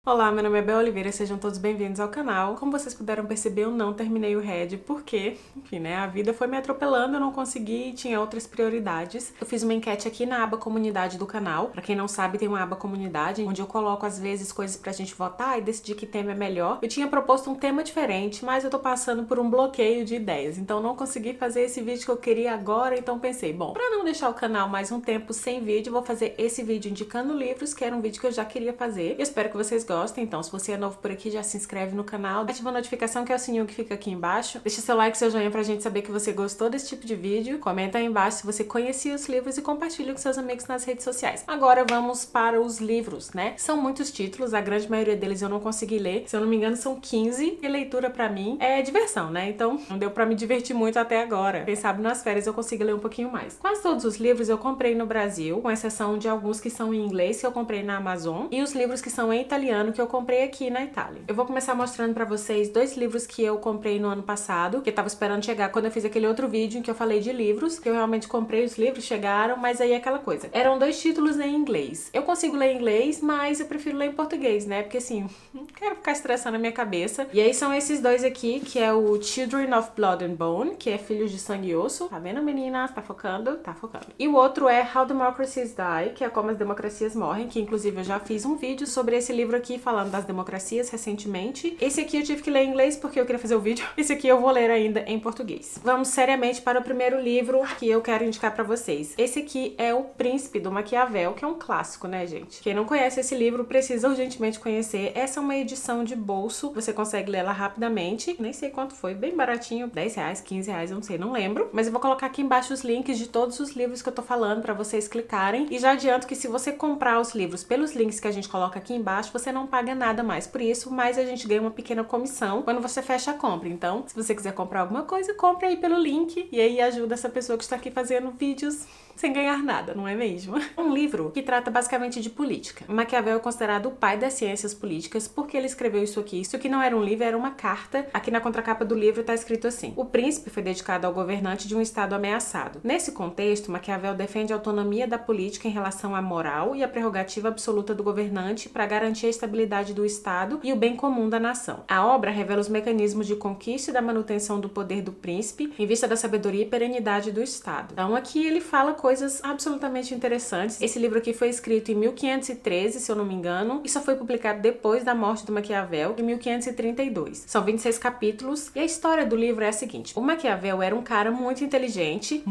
Olá, meu nome é Bel Oliveira, sejam todos bem-vindos ao canal. Como vocês puderam perceber, eu não terminei o Red porque, enfim, né, a vida foi me atropelando, eu não consegui e tinha outras prioridades. Eu fiz uma enquete aqui na aba comunidade do canal. Pra quem não sabe, tem uma aba comunidade onde eu coloco às vezes coisas pra gente votar e decidir que tema é melhor. Eu tinha proposto um tema diferente, mas eu tô passando por um bloqueio de ideias, então não consegui fazer esse vídeo que eu queria agora, então pensei, bom, pra não deixar o canal mais um tempo sem vídeo, vou fazer esse vídeo indicando livros, que era um vídeo que eu já queria fazer. Eu espero que vocês gostem. Então, se você é novo por aqui, já se inscreve no canal, ativa a notificação, que é o sininho que fica aqui embaixo. Deixa seu like, seu joinha pra gente saber que você gostou desse tipo de vídeo. Comenta aí embaixo se você conhecia os livros e compartilha com seus amigos nas redes sociais. Agora vamos para os livros, né? São muitos títulos, a grande maioria deles eu não consegui ler. Se eu não me engano, são 15. E leitura pra mim é diversão, né? Então, não deu pra me divertir muito até agora. Quem sabe nas férias eu consigo ler um pouquinho mais. Quase todos os livros eu comprei no Brasil, com exceção de alguns que são em inglês, que eu comprei na Amazon, e os livros que são em italiano, que eu comprei aqui na Itália. Eu vou começar mostrando pra vocês dois livros que eu comprei no ano passado, que eu tava esperando chegar quando eu fiz aquele outro vídeo em que eu falei de livros, que eu realmente comprei os livros, chegaram, mas aí é aquela coisa. Eram dois títulos em inglês. Eu consigo ler em inglês, mas eu prefiro ler em português, né? Porque assim, não quero ficar estressando a minha cabeça. E aí são esses dois aqui, que é o Children of Blood and Bone, que é Filhos de Sangue e Osso. Tá vendo, meninas? Tá focando? Tá focando. E o outro é How Democracies Die, que é Como as Democracias Morrem, que inclusive eu já fiz um vídeo sobre esse livro aqui, falando das democracias recentemente. Esse aqui eu tive que ler em inglês porque eu queria fazer o vídeo. Esse aqui eu vou ler ainda em português. Vamos seriamente para o primeiro livro que eu quero indicar pra vocês. Esse aqui é O Príncipe, do Maquiavel, que é um clássico, né, gente? Quem não conhece esse livro precisa urgentemente conhecer. Essa é uma edição de bolso, você consegue ler ela rapidamente. Nem sei quanto foi, bem baratinho, 10 reais, 15 reais, eu não sei, não lembro. Mas eu vou colocar aqui embaixo os links de todos os livros que eu tô falando pra vocês clicarem. E já adianto que se você comprar os livros pelos links que a gente coloca aqui embaixo, você não paga nada mais por isso, mas a gente ganha uma pequena comissão quando você fecha a compra. Então, se você quiser comprar alguma coisa, compre aí pelo link e aí ajuda essa pessoa que está aqui fazendo vídeos sem ganhar nada, não é mesmo? Um livro que trata basicamente de política. Maquiavel é considerado o pai das ciências políticas porque ele escreveu isso aqui. Isso aqui não era um livro, era uma carta. Aqui na contracapa do livro tá escrito assim: O Príncipe foi dedicado ao governante de um estado ameaçado. Nesse contexto, Maquiavel defende a autonomia da política em relação à moral e à prerrogativa absoluta do governante para garantir a estabilidade do estado e o bem comum da nação. A obra revela os mecanismos de conquista e da manutenção do poder do príncipe em vista da sabedoria e perenidade do estado. Então aqui ele fala coisas absolutamente interessantes. Esse livro aqui foi escrito em 1513, se eu não me engano, e só foi publicado depois da morte do Maquiavel, em 1532. São 26 capítulos, e a história do livro é a seguinte: o Maquiavel era um cara muito inteligente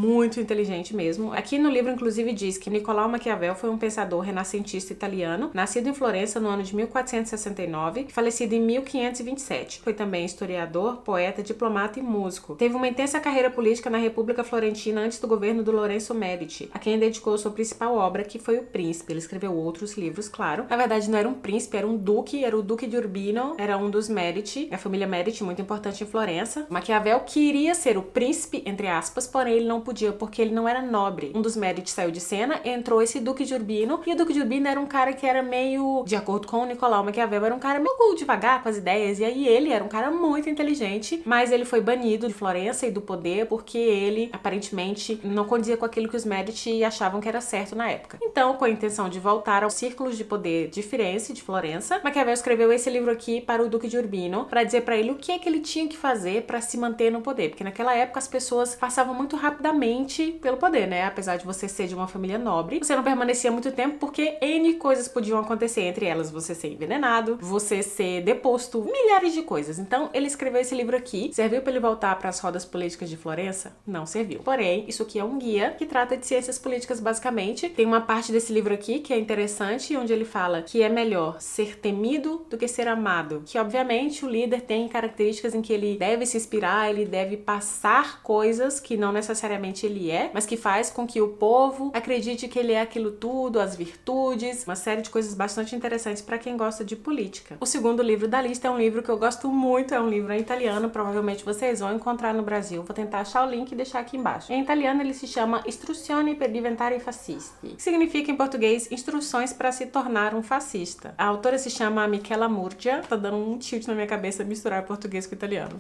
mesmo. Aqui no livro, inclusive, diz que Nicolau Maquiavel foi um pensador renascentista italiano, nascido em Florença no ano de 1469, falecido em 1527. Foi também historiador, poeta, diplomata e músico. Teve uma intensa carreira política na República Florentina antes do governo do Lourenço Medici, a quem dedicou sua principal obra, que foi O Príncipe. Ele escreveu outros livros, claro. Na verdade, não era um príncipe, era um duque, era o Duque de Urbino, era um dos Medici, a família Medici, muito importante em Florença. Maquiavel queria ser o príncipe, entre aspas, porém ele não podia porque ele não era nobre. Um dos Medici saiu de cena, entrou esse Duque de Urbino, e o Duque de Urbino era um cara que era meio, de acordo com o Nicolau Maquiavel, era um cara meio devagar com as ideias, e aí ele era um cara muito inteligente, mas ele foi banido de Florença e do poder porque ele, aparentemente, não condizia com aquilo que os Medici achavam que era certo na época. Então, com a intenção de voltar aos círculos de poder de Firenze, de Florença, Maquiavel escreveu esse livro aqui para o Duque de Urbino, para dizer para ele o que é que ele tinha que fazer para se manter no poder, porque naquela época as pessoas passavam muito rapidamente pelo poder, né? Apesar de você ser de uma família nobre, você não permanecia muito tempo porque N coisas podiam acontecer, entre elas você ser envenenado, você ser deposto, milhares de coisas. Então, ele escreveu esse livro aqui. Serviu para ele voltar para as rodas políticas de Florença? Não serviu. Porém, isso aqui é um guia que trata de ciências políticas basicamente. Tem uma parte desse livro aqui que é interessante, onde ele fala que é melhor ser temido do que ser amado. Que, obviamente, o líder tem características em que ele deve se inspirar, ele deve passar coisas que não necessariamente ele é, mas que faz com que o povo acredite que ele é aquilo tudo, as virtudes, uma série de coisas bastante interessantes para quem gosta de política. O segundo livro da lista é um livro que eu gosto muito, é um livro em italiano, provavelmente vocês vão encontrar no Brasil. Vou tentar achar o link e deixar aqui embaixo. Em italiano ele se chama Istruzioni per diventare fascisti, que significa em português Instruções para se tornar um fascista. A autora se chama Michela Murgia. Tá dando um tilt na minha cabeça misturar português com italiano.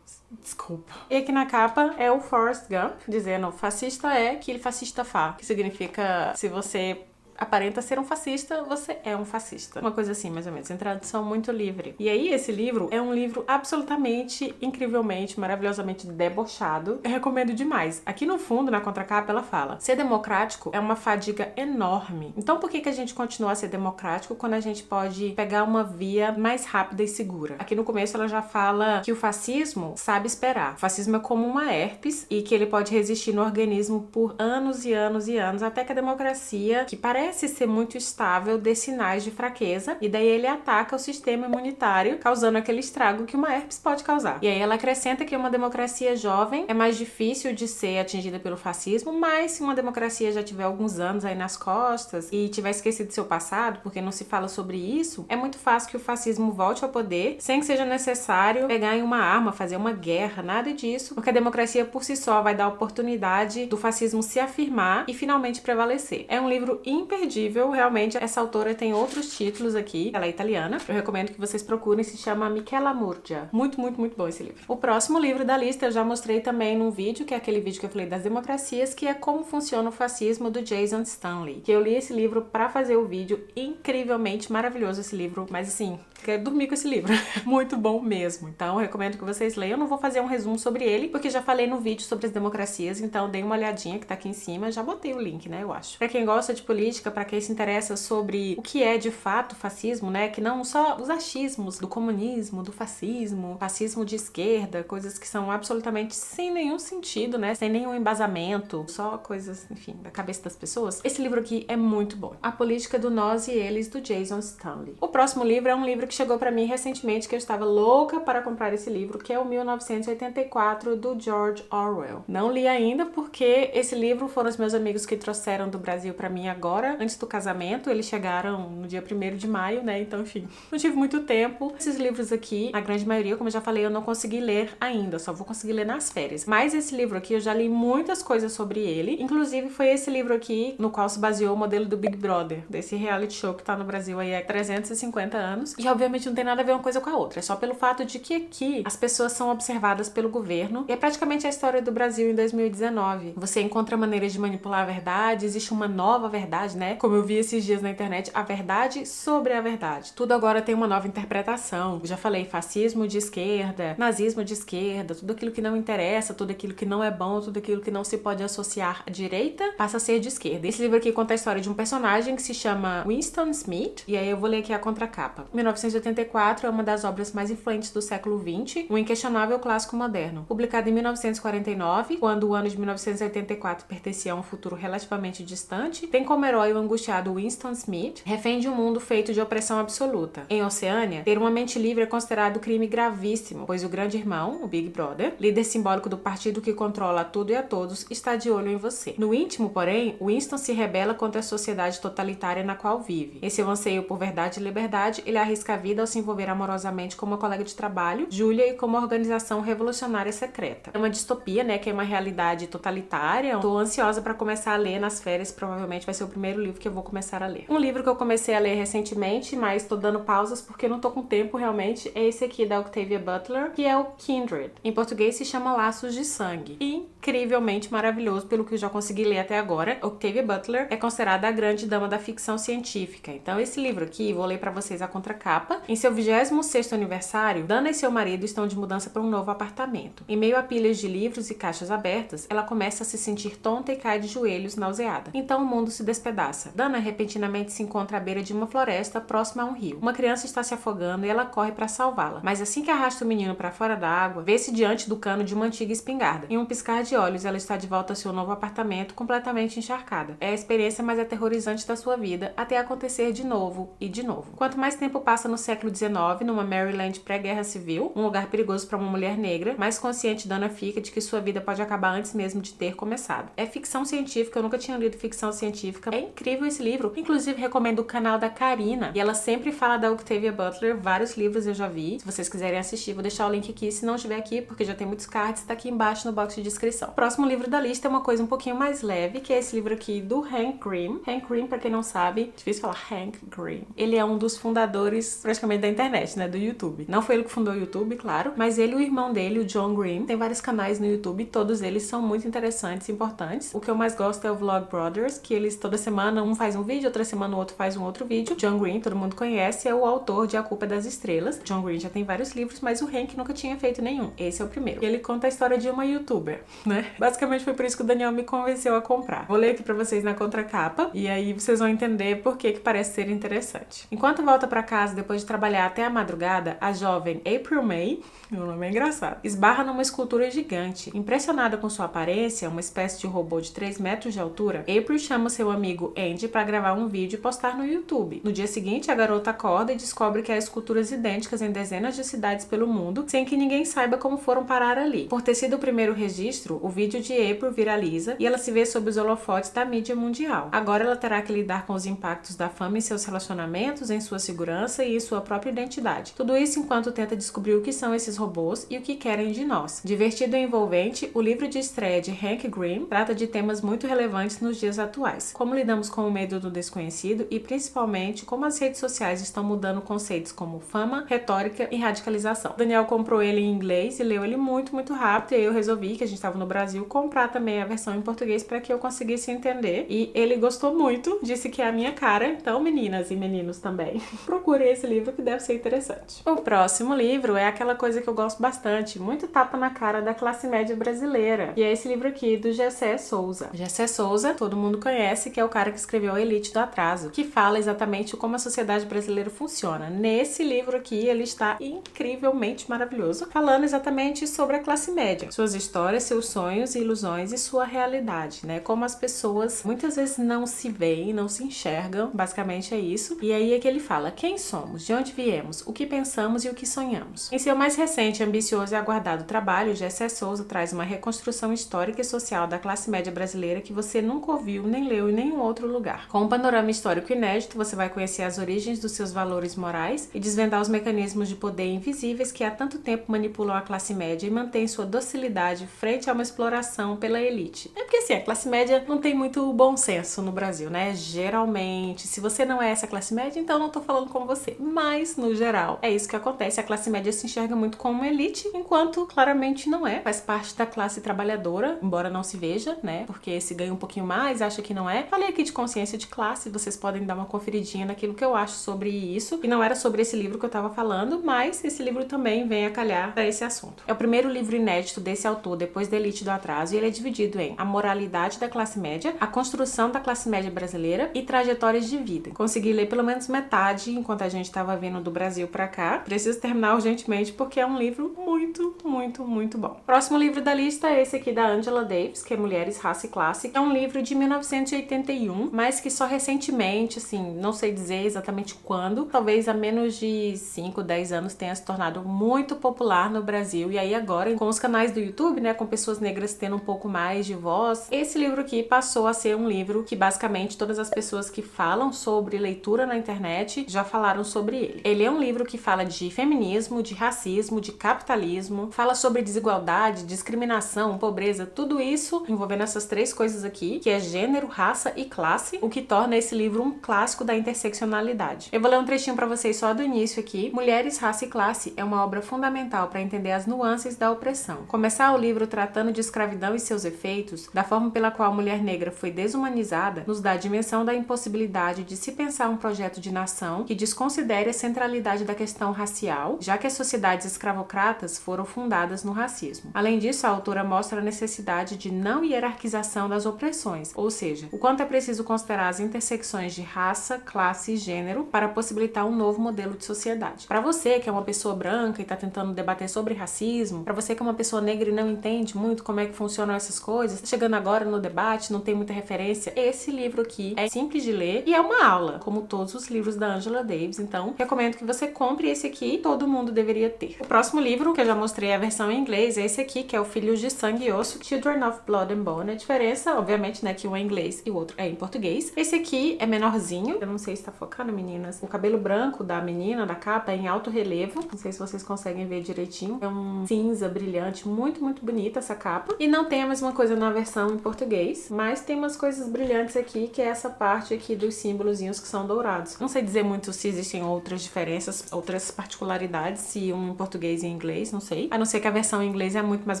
Desculpa. E aqui na capa é o Forrest Gump, dizendo fascista é que fascista fa, que significa se você aparenta ser um fascista, você é um fascista. Uma coisa assim, mais ou menos, em tradução muito livre. E aí, esse livro é um livro absolutamente, incrivelmente, maravilhosamente debochado. Eu recomendo demais. Aqui no fundo, na contracapa, ela fala: ser democrático é uma fadiga enorme. Então, por que a gente continua a ser democrático quando a gente pode pegar uma via mais rápida e segura? Aqui no começo, ela já fala que o fascismo sabe esperar. O fascismo é como uma herpes e que ele pode resistir no organismo por anos e anos e anos, até que a democracia, que parece ser muito estável, dê sinais de fraqueza, e daí ele ataca o sistema imunitário, causando aquele estrago que uma herpes pode causar. E aí ela acrescenta que uma democracia jovem é mais difícil de ser atingida pelo fascismo, mas se uma democracia já tiver alguns anos aí nas costas e tiver esquecido seu passado, porque não se fala sobre isso, é muito fácil que o fascismo volte ao poder, sem que seja necessário pegar em uma arma, fazer uma guerra, nada disso, porque a democracia por si só vai dar a oportunidade do fascismo se afirmar e finalmente prevalecer. É um livro imperdível, realmente. Essa autora tem outros títulos aqui, ela é italiana. Eu recomendo que vocês procurem, se chama Michela Murgia. Muito, muito, muito bom esse livro. O próximo livro da lista eu já mostrei também num vídeo, que é aquele vídeo que eu falei das democracias, que é Como Funciona o Fascismo, do Jason Stanley. Que eu li esse livro pra fazer o vídeo, incrivelmente maravilhoso esse livro, mas assim, quero dormir com esse livro. Muito bom mesmo. Então, eu recomendo que vocês leiam. Eu não vou fazer um resumo sobre ele, porque já falei no vídeo sobre as democracias, então dei uma olhadinha que tá aqui em cima, já botei o link, né, eu acho. Pra quem gosta de política, pra quem se interessa sobre o que é de fato fascismo, né, que não só os achismos do comunismo, do fascismo, fascismo de esquerda, coisas que são absolutamente sem nenhum sentido, né, sem nenhum embasamento, só coisas, enfim, da cabeça das pessoas. Esse livro aqui é muito bom. A Política do Nós e Eles, do Jason Stanley. O próximo livro é um livro que chegou pra mim recentemente, que eu estava louca para comprar esse livro, que é o 1984, do George Orwell. Não li ainda porque esse livro foram os meus amigos que trouxeram do Brasil pra mim agora, antes do casamento. Eles chegaram no dia 1º de maio, né? Então, enfim, não tive muito tempo. Esses livros aqui, a grande maioria, como eu já falei, eu não consegui ler ainda, só vou conseguir ler nas férias. Mas esse livro aqui, eu já li muitas coisas sobre ele. Inclusive, foi esse livro aqui no qual se baseou o modelo do Big Brother, desse reality show que tá no Brasil aí há 350 anos. E, obviamente, não tem nada a ver uma coisa com a outra. É só pelo fato de que aqui as pessoas são observadas pelo governo. E é praticamente a história do Brasil em 2019. Você encontra maneiras de manipular a verdade, existe uma nova verdade, né? Como eu vi esses dias na internet, a verdade sobre a verdade. Tudo agora tem uma nova interpretação. Eu já falei, fascismo de esquerda, nazismo de esquerda, tudo aquilo que não interessa, tudo aquilo que não é bom, tudo aquilo que não se pode associar à direita, passa a ser de esquerda. Esse livro aqui conta a história de um personagem que se chama Winston Smith, e aí eu vou ler aqui a contracapa. 1984 é uma das obras mais influentes do século XX, um inquestionável clássico moderno. Publicado em 1949, quando o ano de 1984 pertencia a um futuro relativamente distante, tem como herói o angustiado Winston Smith, refém de um mundo feito de opressão absoluta. Em Oceânia, ter uma mente livre é considerado crime gravíssimo, pois o grande irmão, o Big Brother, líder simbólico do partido que controla tudo e a todos, está de olho em você. No íntimo, porém, Winston se rebela contra a sociedade totalitária na qual vive. Em seu anseio por verdade e liberdade, ele arrisca a vida ao se envolver amorosamente com uma colega de trabalho, Julia, e com uma organização revolucionária secreta. É uma distopia, né, que é uma realidade totalitária. Tô ansiosa para começar a ler nas férias, provavelmente vai ser o primeiro livro que eu vou começar a ler. Um livro que eu comecei a ler recentemente, mas tô dando pausas porque não tô com tempo realmente, é esse aqui da Octavia Butler, que é o Kindred. Em português se chama Laços de Sangue. Incrivelmente maravilhoso pelo que eu já consegui ler até agora. Octavia Butler é considerada a grande dama da ficção científica. Então esse livro aqui, vou ler para vocês a contracapa. Em seu 26º aniversário, Dana e seu marido estão de mudança para um novo apartamento. Em meio a pilhas de livros e caixas abertas, ela começa a se sentir tonta e cai de joelhos, nauseada. Então o mundo se despedaça. Dana repentinamente se encontra à beira de uma floresta próxima a um rio. Uma criança está se afogando e ela corre para salvá-la. Mas assim que arrasta o menino para fora da água, vê-se diante do cano de uma antiga espingarda. Em um piscar de olhos, ela está de volta ao seu novo apartamento, completamente encharcada. É a experiência mais aterrorizante da sua vida, até acontecer de novo e de novo. Quanto mais tempo passa no século XIX, numa Maryland pré-guerra civil, um lugar perigoso para uma mulher negra, mais consciente Dana fica de que sua vida pode acabar antes mesmo de ter começado. É ficção científica, eu nunca tinha lido ficção científica. É incrível esse livro. Inclusive, recomendo o canal da Karina, e ela sempre fala da Octavia Butler, vários livros eu já vi. Se vocês quiserem assistir, vou deixar o link aqui. Se não estiver aqui, porque já tem muitos cards, tá aqui embaixo no box de descrição. O próximo livro da lista é uma coisa um pouquinho mais leve, que é esse livro aqui do Hank Green. Hank Green, pra quem não sabe, difícil falar Hank Green. Ele é um dos fundadores, praticamente, da internet, né, do YouTube. Não foi ele que fundou o YouTube, claro, mas ele e o irmão dele, o John Green, tem vários canais no YouTube, todos eles são muito interessantes e importantes. O que eu mais gosto é o Vlog Brothers, que eles toda semana semana um faz um vídeo, outra semana o outro faz um outro vídeo. John Green, todo mundo conhece, é o autor de A Culpa é das Estrelas. John Green já tem vários livros, mas o Hank nunca tinha feito nenhum. Esse é o primeiro. E ele conta a história de uma youtuber, né? Basicamente foi por isso que o Daniel me convenceu a comprar. Vou ler aqui pra vocês na contracapa e aí vocês vão entender por que parece ser interessante. Enquanto volta pra casa depois de trabalhar até a madrugada, a jovem April May, o nome é engraçado, esbarra numa escultura gigante. Impressionada com sua aparência, uma espécie de robô de 3 metros de altura, April chama seu amigo Andy para gravar um vídeo e postar no YouTube. No dia seguinte, a garota acorda e descobre que há esculturas idênticas em dezenas de cidades pelo mundo, sem que ninguém saiba como foram parar ali. Por ter sido o primeiro registro, o vídeo de April viraliza e ela se vê sob os holofotes da mídia mundial. Agora ela terá que lidar com os impactos da fama em seus relacionamentos, em sua segurança e em sua própria identidade. Tudo isso enquanto tenta descobrir o que são esses robôs e o que querem de nós. Divertido e envolvente, o livro de estreia de Hank Green trata de temas muito relevantes nos dias atuais. Como lidamos com o medo do desconhecido e, principalmente, como as redes sociais estão mudando conceitos como fama, retórica e radicalização. Daniel comprou ele em inglês e leu ele muito rápido e aí eu resolvi, que a gente estava no Brasil, comprar também a versão em português para que eu conseguisse entender. E ele gostou muito, disse que é a minha cara. Então, meninas e meninos também, procurem esse livro que deve ser interessante. O próximo livro é aquela coisa que eu gosto bastante, muito tapa na cara da classe média brasileira. E é esse livro aqui do Gessé Souza. Gessé Souza, todo mundo conhece, que é o cara que escreveu A Elite do Atraso, que fala exatamente como a sociedade brasileira funciona. Nesse livro aqui, ele está incrivelmente maravilhoso, falando exatamente sobre a classe média, suas histórias, seus sonhos e ilusões e sua realidade, né? Como as pessoas muitas vezes não se veem, não se enxergam, basicamente é isso. E aí é que ele fala quem somos, de onde viemos, o que pensamos e o que sonhamos. Em seu mais recente, ambicioso e aguardado trabalho, Gessé Souza traz uma reconstrução histórica e social da classe média brasileira que você nunca ouviu nem leu em nenhum outro lugar. Com um panorama histórico inédito, você vai conhecer as origens dos seus valores morais e desvendar os mecanismos de poder invisíveis que há tanto tempo manipulam a classe média e mantêm sua docilidade frente a uma exploração pela elite. É porque assim, a classe média não tem muito bom senso no Brasil, né? Geralmente, se você não é essa classe média, então não tô falando com você. Mas, no geral, é isso que acontece. A classe média se enxerga muito como uma elite, enquanto claramente não é. Faz parte da classe trabalhadora, embora não se veja, né? Porque se ganha um pouquinho mais, acha que não é. Falei aqui de consciência de classe, vocês podem dar uma conferidinha naquilo que eu acho sobre isso. E não era sobre esse livro que eu tava falando, mas esse livro também vem a calhar para esse assunto. É o primeiro livro inédito desse autor depois da Elite do Atraso e ele é dividido em A Moralidade da Classe Média, A Construção da Classe Média Brasileira e Trajetórias de Vida. Consegui ler pelo menos metade enquanto a gente tava vindo do Brasil pra cá. Preciso terminar urgentemente porque é um livro muito bom. Próximo livro da lista é esse aqui da Angela Davis, que é Mulheres, Raça e Classe. É um livro de 1981, mas que só recentemente, assim, não sei dizer exatamente quando, talvez há menos de 5, 10 anos tenha se tornado muito popular no Brasil. E aí agora, com os canais do YouTube, né, com pessoas negras tendo um pouco mais de voz, esse livro aqui passou a ser um livro que basicamente todas as pessoas que falam sobre leitura na internet já falaram sobre ele. Ele é um livro que fala de feminismo, de racismo, de capitalismo, fala sobre desigualdade, discriminação, pobreza, tudo isso envolvendo essas três coisas aqui, que é gênero, raça e classe, o que torna esse livro um clássico da interseccionalidade. Eu vou ler um trechinho pra vocês só do início aqui. Mulheres, Raça e Classe é uma obra fundamental para entender as nuances da opressão. Começar o livro tratando de escravidão e seus efeitos, da forma pela qual a mulher negra foi desumanizada, nos dá a dimensão da impossibilidade de se pensar um projeto de nação que desconsidere a centralidade da questão racial, já que as sociedades escravocratas foram fundadas no racismo. Além disso, a autora mostra a necessidade de não hierarquização das opressões, ou seja, o quanto é preciso considerar as intersecções de raça, classe e gênero para possibilitar um novo modelo de sociedade. Para você que é uma pessoa branca e está tentando debater sobre racismo, para você que é uma pessoa negra e não entende muito como é que funcionam essas coisas, tá chegando agora no debate, não tem muita referência, esse livro aqui é simples de ler e é uma aula, como todos os livros da Angela Davis, então recomendo que você compre esse aqui, todo mundo deveria ter. O próximo livro, que eu já mostrei a versão em inglês, é esse aqui, que é o Filhos de Sangue e Osso, Children of Blood and Bone. A diferença, obviamente, né, que um é em inglês e o outro é em português. Esse aqui é menorzinho, eu não sei se tá focando, meninas. O cabelo branco da menina, da capa, é em alto relevo, não sei se vocês conseguem ver direitinho. É um cinza brilhante, muito bonita essa capa. E não tem a mesma coisa na versão em português, mas tem umas coisas brilhantes aqui, que é essa parte aqui dos símbolozinhos que são dourados. Não sei dizer muito se existem outras diferenças, outras particularidades, se um em português e em inglês, não sei. A não ser que a versão em inglês é muito mais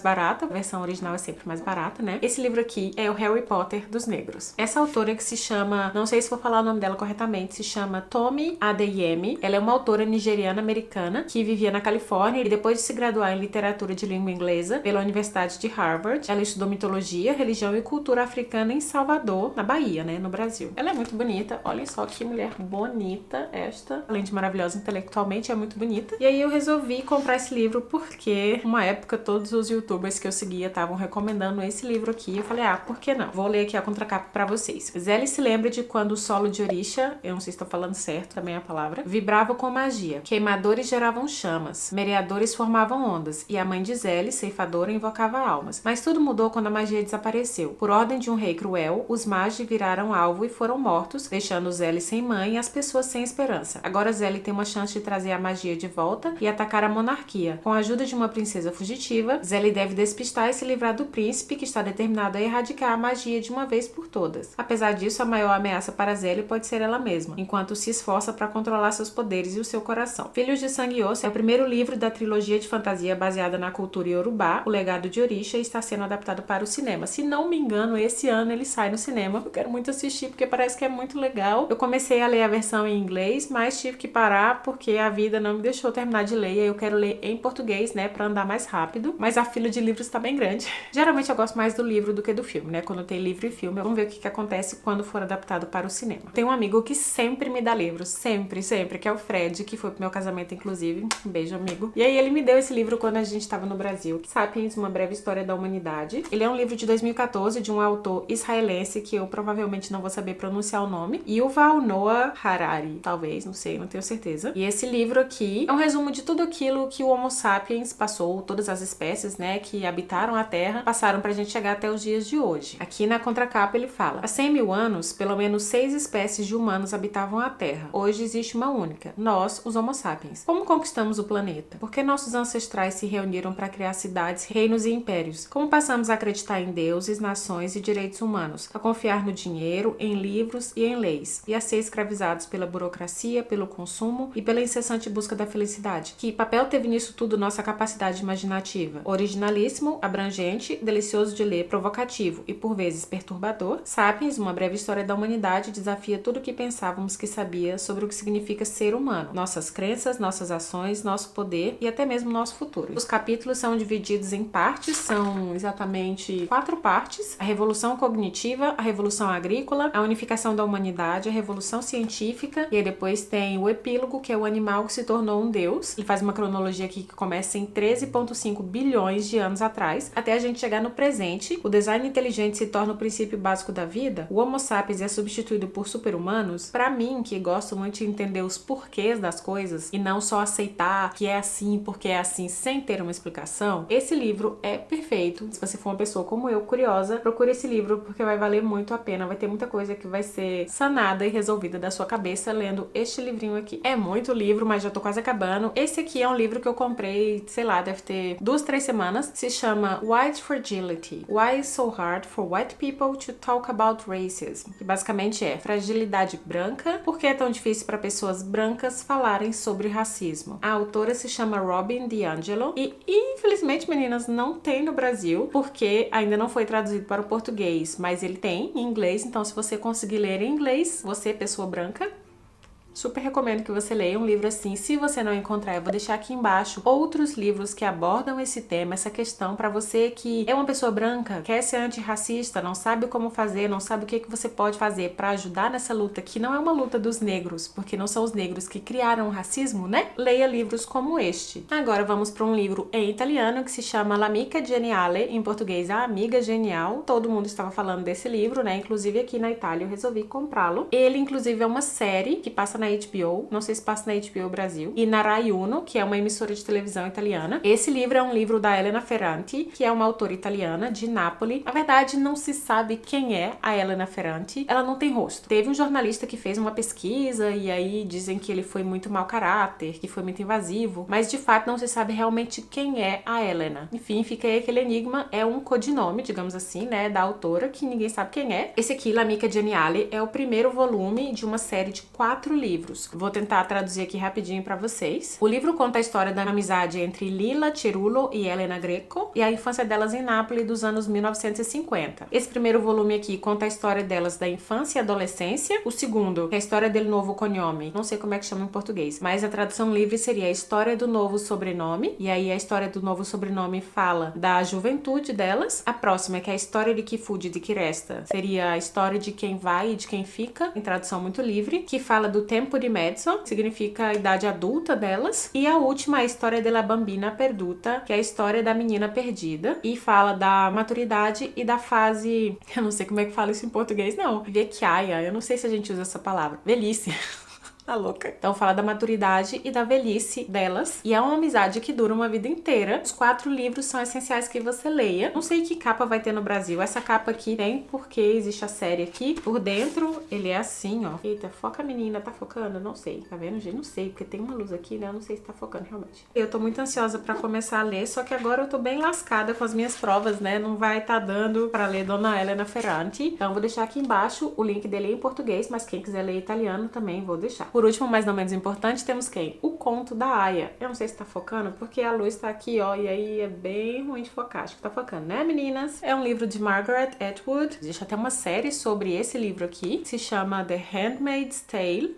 barata, a versão original é sempre mais barata, né? Esse livro aqui é o Harry Potter dos negros. Essa autora que se chama, não sei se vou falar o nome dela corretamente, se chama Tomi Adeyemi. Ela é uma autora nigeriana-americana que vivia na Califórnia e depois de se graduar em literatura de língua inglesa pela Universidade de Harvard, ela estudou mitologia, religião e cultura africana em Salvador, na Bahia, né, no Brasil. Ela é muito bonita, olhem só que mulher bonita esta, além de maravilhosa intelectualmente, é muito bonita. E aí eu resolvi comprar esse livro porque uma época todos os youtubers que eu seguia estavam recomendando esse livro aqui. Eu falei, por que não? Vou ler aqui a contracapa pra vocês. Zélie se lembra de quando o solo de Orisha, eu não sei se estou falando certo também a palavra, vibrava com magia. Queimadores geravam chamas, mereadores formavam ondas e a mãe de Zélie, ceifadora, invocava almas. Mas tudo mudou quando a magia desapareceu. Por ordem de um rei cruel, os magi viraram alvo e foram mortos, deixando Zélie sem mãe e as pessoas sem esperança. Agora Zélie tem uma chance de trazer a magia de volta e atacar a monarquia. Com a ajuda de uma princesa fugitiva, Zélie deve despistar e se livrar do príncipe que está determinado a erradicar a magia de uma vez por todas. Apesar disso, a maior ameaça para Zélie pode ser ela mesma, enquanto se esforça para controlar seus poderes e o seu coração. Filhos de Sangue e Osso é o primeiro livro da trilogia de fantasia baseada na cultura iorubá, O Legado de Orisha, e está sendo adaptado para o cinema. Se não me engano, esse ano ele sai no cinema. Eu quero muito assistir porque parece que é muito legal. Eu comecei a ler a versão em inglês, mas tive que parar porque a vida não me deixou terminar de ler e eu quero ler em português, né, para andar mais rápido. Mas a fila de livros está bem grande. Geralmente eu gosto mais do livro do que do filme, né? Quando tem livro e filme, vamos ver o que acontece quando for adaptado para o cinema. Tem um amigo que sempre me dá livros, sempre, que é o Fred, que foi pro meu casamento, inclusive. Um beijo, amigo. E aí ele me deu esse livro quando a gente tava no Brasil. Sapiens, Uma Breve História da Humanidade. Ele é um livro de 2014 de um autor israelense que eu provavelmente não vou saber pronunciar o nome. Yuval Noah Harari. Talvez, não sei, não tenho certeza. E esse livro aqui é um resumo de tudo aquilo que o Homo sapiens passou, todas as espécies, né, que habitaram a Terra, passaram pra gente chegar até os dias de hoje. Aqui na contracapa ele fala: há 100 mil anos, pelo menos 6 espécies de humanos habitavam a Terra. Hoje existe uma única, nós, os Homo sapiens. Como conquistamos o planeta? Por que nossos ancestrais se reuniram para criar cidades, reinos e impérios? Como passamos a acreditar em deuses, nações e direitos humanos? A confiar no dinheiro, em livros e em leis? E a ser escravizados pela burocracia, pelo consumo e pela incessante busca da felicidade? Que papel teve nisso tudo nossa capacidade imaginativa? Originalíssimo, abrangente, delicioso de ler, provocativo e por vezes perturbador, Sapiens, Uma Breve História da Humanidade, desafia tudo o que pensávamos que sabia sobre o que significa ser humano, nossas crenças, nossas ações, nosso poder e até mesmo nosso futuro. Os capítulos são divididos em partes, são exatamente 4 partes: a Revolução Cognitiva, a Revolução Agrícola, a Unificação da Humanidade, a Revolução Científica, e aí depois tem o Epílogo, que é o animal que se tornou um deus. Ele faz uma cronologia aqui que começa em 13,5 bilhões de anos atrás, até a gente chegar no presente. O design inteligente se torna o princípio básico da vida, o Homo sapiens é substituído por super-humanos. Pra mim, que gosto muito de entender os porquês das coisas e não só aceitar que é assim porque é assim sem ter uma explicação, esse livro é perfeito. Se você for uma pessoa como eu, curiosa, procure esse livro porque vai valer muito a pena. Vai ter muita coisa que vai ser sanada e resolvida da sua cabeça lendo este livrinho aqui. É muito livro, mas já tô quase acabando. Esse aqui é um livro que eu comprei, sei lá, deve ter 2, 3 semanas. Se chama White Fragility: Why It's So Hard for White People to Talk About Racism, que basicamente é fragilidade branca, por que é tão difícil para pessoas brancas falarem sobre racismo. A autora se chama Robin DiAngelo e infelizmente, meninas, não tem no Brasil porque ainda não foi traduzido para o português, mas ele tem em inglês, então se você conseguir ler em inglês, você, pessoa branca, super recomendo que você leia um livro assim. Se você não encontrar, eu vou deixar aqui embaixo outros livros que abordam esse tema, essa questão, para você que é uma pessoa branca, quer ser antirracista, não sabe como fazer, não sabe o que você pode fazer para ajudar nessa luta, que não é uma luta dos negros, porque não são os negros que criaram o racismo, né? Leia livros como este. Agora vamos para um livro em italiano que se chama L'Amica Geniale, em português A Amiga Genial. Todo mundo estava falando desse livro, né? Inclusive aqui na Itália eu resolvi comprá-lo. Ele, inclusive, é uma série que passa na HBO, não sei se passa na HBO Brasil, e na Rai Uno, que é uma emissora de televisão italiana. Esse livro é um livro da Elena Ferrante, que é uma autora italiana de Nápoles. Na verdade, não se sabe quem é a Elena Ferrante, ela não tem rosto. Teve um jornalista que fez uma pesquisa e aí dizem que ele foi muito mau caráter, que foi muito invasivo, mas de fato não se sabe realmente quem é a Elena. Enfim, fica aí aquele enigma, é um codinome, digamos assim, né, da autora, que ninguém sabe quem é. Esse aqui, L'Amica Geniale, é o primeiro volume de uma série de 4 livros livros. Vou tentar traduzir aqui rapidinho pra vocês. O livro conta a história da amizade entre Lila Cerulo e Elena Greco e a infância delas em Nápoles dos anos 1950. Esse primeiro volume aqui conta a história delas da infância e adolescência. O segundo é a história del novo cognome. Não sei como é que chama em português, mas a tradução livre seria a história do novo sobrenome. E aí a história do novo sobrenome fala da juventude delas. A próxima é que é a história de chi fugge, de que resta. Seria a história de quem vai e de quem fica, em tradução muito livre, que fala do tempo di mezzo, que significa a idade adulta delas. E a última é a história della bambina perduta, que é a história da menina perdida, e fala da maturidade e da fase, eu não sei como é que fala isso em português, não, vecchiaia, eu não sei se a gente usa essa palavra, velhice. Tá louca. Então fala da maturidade e da velhice delas. E é uma amizade que dura uma vida inteira. Os 4 livros são essenciais que você leia. Não sei que capa vai ter no Brasil. Essa capa aqui tem porque existe a série aqui. Por dentro ele é assim, ó. Eita, foca menina. Tá focando? Não sei. Tá vendo, gente? Não sei, porque tem uma luz aqui, né? Eu não sei se tá focando realmente. Eu tô muito ansiosa pra começar a ler, só que agora eu tô bem lascada com as minhas provas, né? Não vai tá dando pra ler Dona Elena Ferrante. Então vou deixar aqui embaixo o link dele em português, mas quem quiser ler italiano também vou deixar. Por último, mas não menos importante, temos quem? O Conto da Aya. Eu não sei se tá focando, porque a luz tá aqui, ó, e aí é bem ruim de focar. Acho que tá focando, né, meninas? É um livro de Margaret Atwood. Existe até uma série sobre esse livro aqui, que se chama The Handmaid's Tale.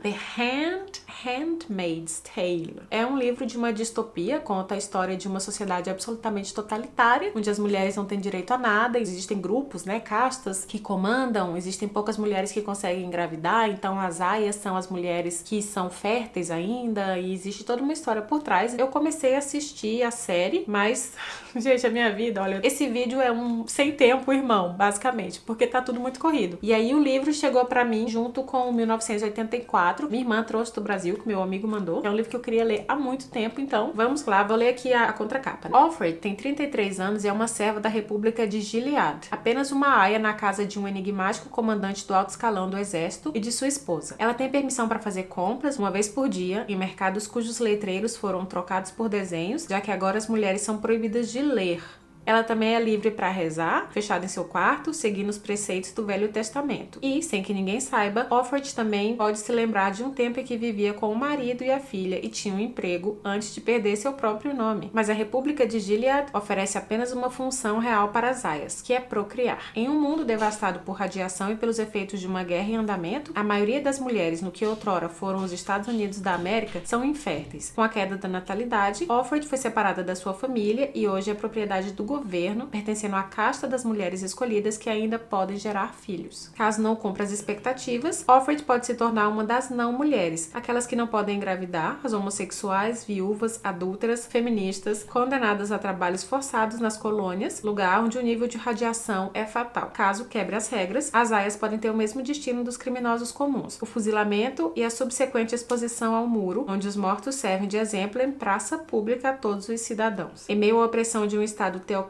Handmaid's Tale. É um livro de uma distopia, conta a história de uma sociedade absolutamente totalitária, onde as mulheres não têm direito a nada, existem grupos, né, castas que comandam, existem poucas mulheres que conseguem engravidar, então as aias são as mulheres que são férteis ainda, e existe toda uma história por trás. Eu comecei a assistir a série, mas, gente, a minha vida, olha, esse vídeo é um sem tempo, irmão, basicamente, porque tá tudo muito corrido. E aí o livro chegou pra mim junto com o 1984, minha irmã trouxe do Brasil, que meu amigo mandou. É um livro que eu queria ler há muito tempo, então vamos lá, vou ler aqui a contracapa. Offred tem 33 anos e é uma serva da República de Gilead, apenas uma aia na casa de um enigmático comandante do alto escalão do exército e de sua esposa. Ela tem permissão para fazer compras uma vez por dia em mercados cujos letreiros foram trocados por desenhos, já que agora as mulheres são proibidas de ler. Ela também é livre para rezar, fechada em seu quarto, seguindo os preceitos do Velho Testamento. E, sem que ninguém saiba, Offred também pode se lembrar de um tempo em que vivia com o marido e a filha e tinha um emprego antes de perder seu próprio nome. Mas a República de Gilead oferece apenas uma função real para as aias, que é procriar. Em um mundo devastado por radiação e pelos efeitos de uma guerra em andamento, a maioria das mulheres no que outrora foram os Estados Unidos da América são inférteis. Com a queda da natalidade, Offred foi separada da sua família e hoje é propriedade do governo, pertencendo à casta das mulheres escolhidas que ainda podem gerar filhos. Caso não cumpra as expectativas, Offred pode se tornar uma das não-mulheres, aquelas que não podem engravidar, as homossexuais, viúvas, adúlteras, feministas, condenadas a trabalhos forçados nas colônias, lugar onde o nível de radiação é fatal. Caso quebre as regras, as aias podem ter o mesmo destino dos criminosos comuns, o fuzilamento e a subsequente exposição ao muro, onde os mortos servem de exemplo em praça pública a todos os cidadãos. Em meio à opressão de um Estado teocrático,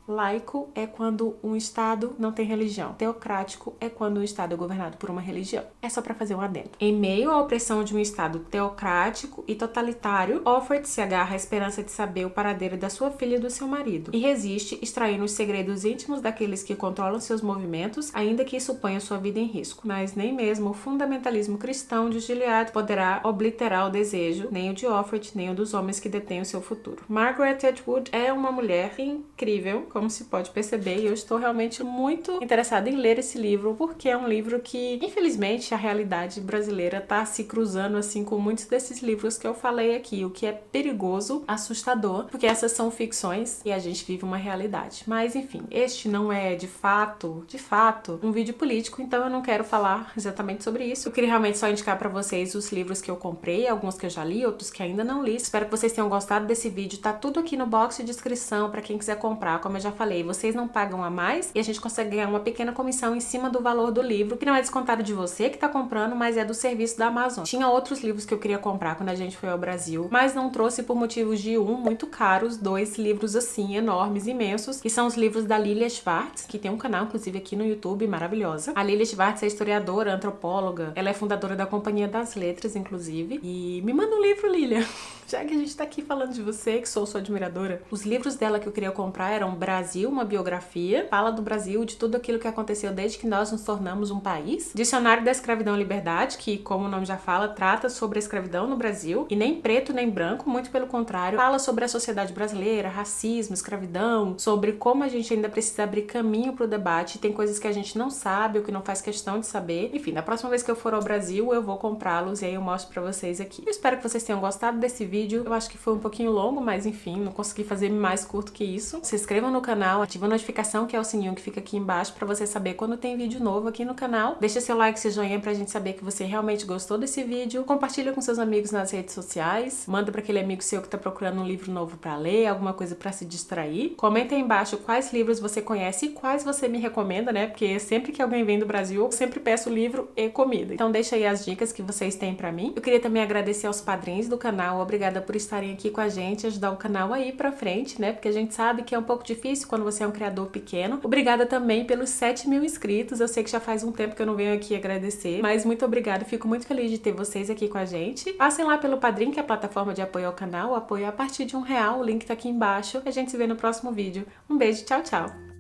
laico é quando um Estado não tem religião. Teocrático é quando um Estado é governado por uma religião. É só pra fazer um adendo. Em meio à opressão de um Estado teocrático e totalitário, Offred se agarra à esperança de saber o paradeiro da sua filha e do seu marido, e resiste, extraindo os segredos íntimos daqueles que controlam seus movimentos, ainda que isso ponha sua vida em risco. Mas nem mesmo o fundamentalismo cristão de Gilead poderá obliterar o desejo, nem o de Offred, nem o dos homens que detêm o seu futuro. Margaret Atwood é uma mulher incrível, como se pode perceber, e eu estou realmente muito interessada em ler esse livro, porque é um livro que, infelizmente, a realidade brasileira tá se cruzando assim com muitos desses livros que eu falei aqui, o que é perigoso, assustador, porque essas são ficções e a gente vive uma realidade. Mas, enfim, este não é de fato, um vídeo político, então eu não quero falar exatamente sobre isso. Eu queria realmente só indicar pra vocês os livros que eu comprei, alguns que eu já li, outros que ainda não li. Espero que vocês tenham gostado desse vídeo, tá tudo aqui no box de descrição pra quem quiser comprar. Como eu já falei, vocês não pagam a mais e a gente consegue ganhar uma pequena comissão em cima do valor do livro, que não é descontado de você que tá comprando, mas é do serviço da Amazon. Tinha outros livros que eu queria comprar quando a gente foi ao Brasil, mas não trouxe por motivos de muito caros, 2 livros assim, enormes, imensos, que são os livros da Lilia Schwartz, que tem um canal, inclusive, aqui no YouTube, maravilhosa. A Lilia Schwartz é historiadora, antropóloga, ela é fundadora da Companhia das Letras, inclusive, e me manda um livro, Lilia. Já que a gente tá aqui falando de você, que sou sua admiradora. Os livros dela que eu queria comprar eram Brasil, uma biografia, fala do Brasil, de tudo aquilo que aconteceu desde que nós nos tornamos um país. Dicionário da Escravidão e Liberdade, que, como o nome já fala, trata sobre a escravidão no Brasil, e nem preto nem branco, muito pelo contrário, fala sobre a sociedade brasileira, racismo, escravidão, sobre como a gente ainda precisa abrir caminho pro debate, tem coisas que a gente não sabe ou que não faz questão de saber. Enfim, da próxima vez que eu for ao Brasil, eu vou comprá-los e aí eu mostro pra vocês aqui. Eu espero que vocês tenham gostado desse vídeo. Eu acho que foi um pouquinho longo, mas enfim, não consegui fazer mais curto que isso. Se inscrevam no canal, ativa a notificação, que é o sininho que fica aqui embaixo, pra você saber quando tem vídeo novo aqui no canal. Deixa seu like, seu joinha pra gente saber que você realmente gostou desse vídeo. Compartilha com seus amigos nas redes sociais. Manda pra aquele amigo seu que tá procurando um livro novo pra ler, alguma coisa pra se distrair. Comenta aí embaixo quais livros você conhece e quais você me recomenda, né? Porque sempre que alguém vem do Brasil, eu sempre peço livro e comida. Então deixa aí as dicas que vocês têm pra mim. Eu queria também agradecer aos padrinhos do canal. Obrigada por estarem aqui com a gente, ajudar o canal a ir pra frente, né? Porque a gente sabe que é um pouco difícil quando você é um criador pequeno. Obrigada também pelos 7.000 inscritos. Eu sei que já faz um tempo que eu não venho aqui agradecer, mas muito obrigada. Fico muito feliz de ter vocês aqui com a gente. Passem lá pelo Padrim, que é a plataforma de apoio ao canal. O apoio é a partir de R$1. O link tá aqui embaixo. A gente se vê no próximo vídeo. Um beijo, tchau, tchau!